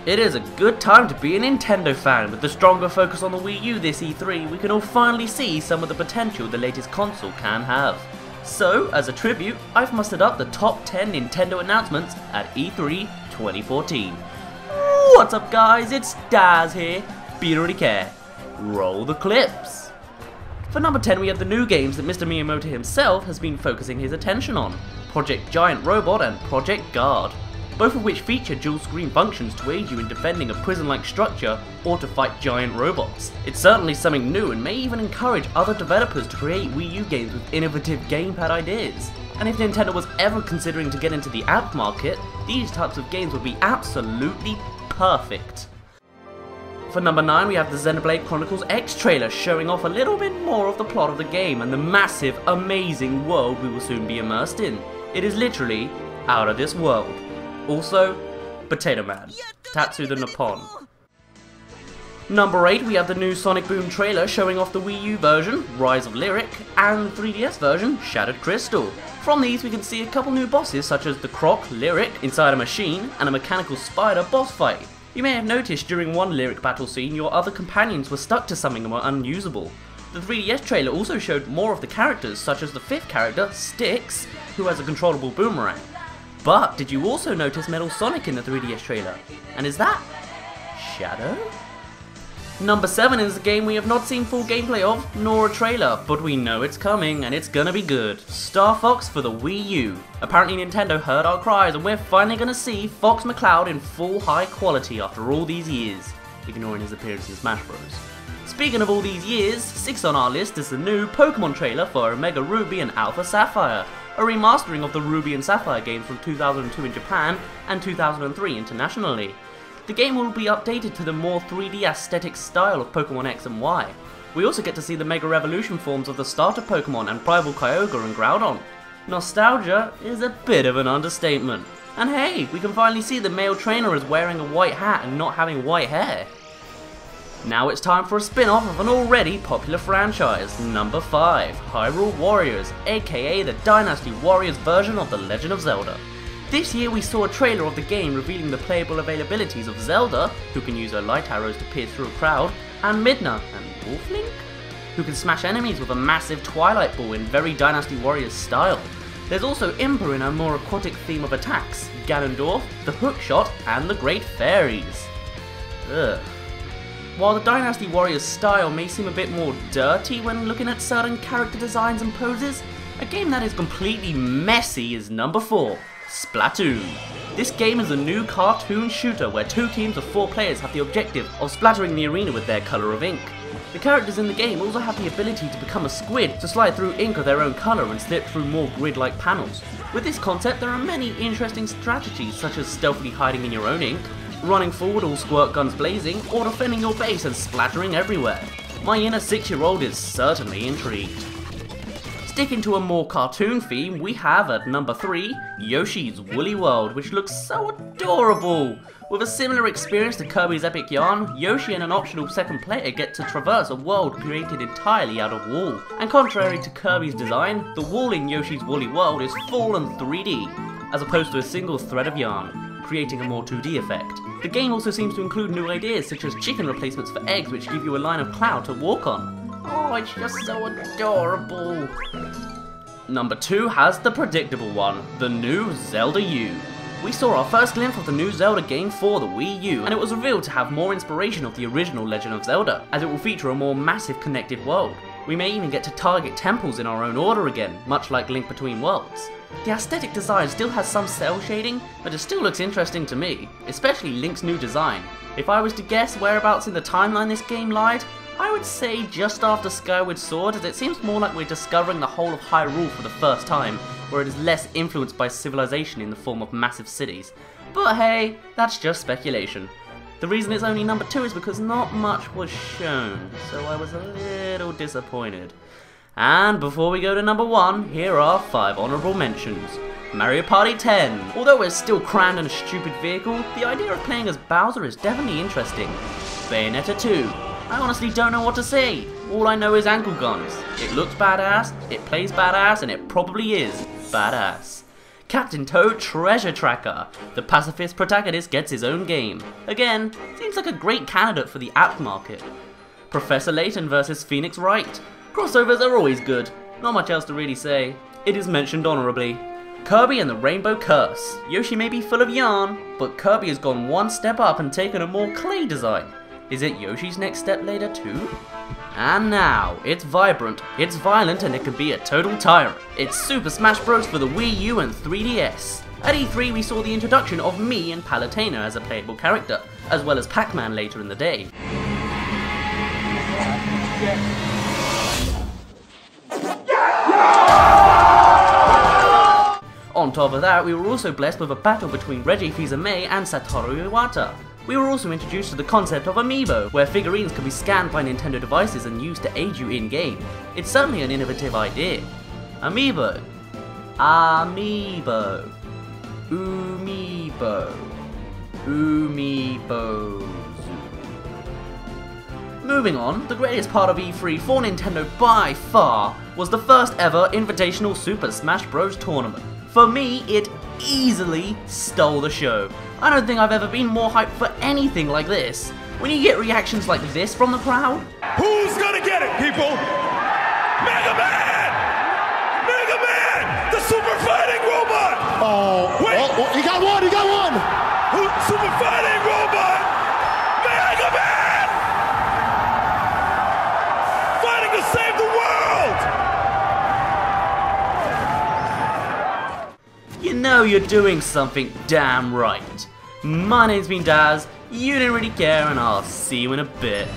It is a good time to be a Nintendo fan. With the stronger focus on the Wii U this E3, we can all finally see some of the potential the latest console can have. So, as a tribute, I've mustered up the top 10 Nintendo announcements at E3 2014. What's up guys, it's Daz here, but you don't really care. Roll the clips! For number 10 we have the new games that Mr. Miyamoto himself has been focusing his attention on. Project Giant Robot and Project Guard. Both of which feature dual screen functions to aid you in defending a prison-like structure or to fight giant robots. It's certainly something new and may even encourage other developers to create Wii U games with innovative gamepad ideas. And if Nintendo was ever considering to get into the app market, these types of games would be absolutely perfect. For number 9 we have the Xenoblade Chronicles X trailer showing off a little bit more of the plot of the game and the massive, amazing world we will soon be immersed in. It is literally out of this world. Also, Potato Man, Tatsu the Nippon. Number 8 we have the new Sonic Boom trailer showing off the Wii U version, Rise of Lyric, and the 3DS version, Shattered Crystal. From these we can see a couple new bosses such as the Croc Lyric inside a machine and a mechanical spider boss fight. You may have noticed during one Lyric battle scene your other companions were stuck to something and were unusable. The 3DS trailer also showed more of the characters such as the 5th character, Styx, who has a controllable boomerang. But did you also notice Metal Sonic in the 3DS trailer? And is that Shadow? Number 7 is a game we have not seen full gameplay of, nor a trailer, but we know it's coming and it's gonna be good. Star Fox for the Wii U. Apparently Nintendo heard our cries and we're finally gonna see Fox McCloud in full high quality after all these years, ignoring his appearance in Smash Bros. Speaking of all these years, 6th on our list is the new Pokemon trailer for Omega Ruby and Alpha Sapphire, a remastering of the Ruby and Sapphire games from 2002 in Japan and 2003 internationally. The game will be updated to the more 3D aesthetic style of Pokemon X and Y. We also get to see the Mega Evolution forms of the starter Pokemon and rival Kyogre and Groudon. Nostalgia is a bit of an understatement. And hey, we can finally see the male trainer is wearing a white hat and not having white hair. Now it's time for a spin-off of an already popular franchise. Number 5, Hyrule Warriors, aka the Dynasty Warriors version of The Legend of Zelda. This year we saw a trailer of the game revealing the playable availabilities of Zelda, who can use her light arrows to pierce through a crowd, and Midna, and Wolf Link, who can smash enemies with a massive Twilight Ball in very Dynasty Warriors style. There's also Impa in a more aquatic theme of attacks, Ganondorf, the Hookshot, and the Great Fairies. Ugh. While the Dynasty Warriors style may seem a bit more dirty when looking at certain character designs and poses, a game that is completely messy is number 4, Splatoon. This game is a new cartoon shooter where 2 teams of 4 players have the objective of splattering the arena with their colour of ink. The characters in the game also have the ability to become a squid to slide through ink of their own colour and slip through more grid-like panels. With this concept there are many interesting strategies such as stealthily hiding in your own ink, running forward all squirt guns blazing, or defending your base and splattering everywhere. My inner 6-year-old is certainly intrigued. Sticking to a more cartoon theme, we have at number 3, Yoshi's Woolly World, which looks so adorable! With a similar experience to Kirby's Epic Yarn, Yoshi and an optional second player get to traverse a world created entirely out of wool. And contrary to Kirby's design, the wool in Yoshi's Woolly World is full and 3D, as opposed to a single thread of yarn, creating a more 2D effect. The game also seems to include new ideas such as chicken replacements for eggs which give you a line of cloud to walk on. Oh, it's just so adorable. Number 2 has the predictable one, the new Zelda U. We saw our first glimpse of the new Zelda game for the Wii U, and it was revealed to have more inspiration of the original Legend of Zelda, as it will feature a more massive connected world. We may even get to target temples in our own order again, much like Link Between Worlds. The aesthetic design still has some cel shading, but it still looks interesting to me, especially Link's new design. If I was to guess whereabouts in the timeline this game lied, I would say just after Skyward Sword, as it seems more like we're discovering the whole of Hyrule for the first time, where it is less influenced by civilization in the form of massive cities. But hey, that's just speculation. The reason it's only number 2 is because not much was shown, so I was a little disappointed. And before we go to number 1, here are 5 honourable mentions. Mario Party 10. Although it's still crammed in a stupid vehicle, the idea of playing as Bowser is definitely interesting. Bayonetta 2. I honestly don't know what to say. All I know is ankle guns. It looks badass, it plays badass, and it probably is badass. Captain Toad Treasure Tracker. The pacifist protagonist gets his own game. Again, seems like a great candidate for the app market. Professor Layton vs Phoenix Wright. Crossovers are always good. Not much else to really say. It is mentioned honourably. Kirby and the Rainbow Curse. Yoshi may be full of yarn, but Kirby has gone one step up and taken a more clay design. Is it Yoshi's next step later too? And now, it's vibrant, it's violent, and it can be a total tyrant. It's Super Smash Bros. For the Wii U and 3DS. At E3 we saw the introduction of Mii and Palutena as a playable character, as well as Pac-Man later in the day. On top of that, we were also blessed with a battle between Reggie Fils-Aimé and Satoru Iwata. We were also introduced to the concept of Amiibo, where figurines can be scanned by Nintendo devices and used to aid you in-game. It's certainly an innovative idea. Amiibo. Amiibo. Umiibo. Umiibo. Moving on, the greatest part of E3 for Nintendo by far was the first ever Invitational Super Smash Bros. Tournament. For me, it easily stole the show. I don't think I've ever been more hyped for anything like this. When you get reactions like this from the crowd... Who's gonna get it, people? Mega Man! Mega Man! The super fighting robot! Oh, wait! Oh, he got one, he got one! Super fighting robot! Mega Man! Fighting to save the world! You know you're doing something damn right. My name's been Daz, you didn't really care, and I'll see you in a bit.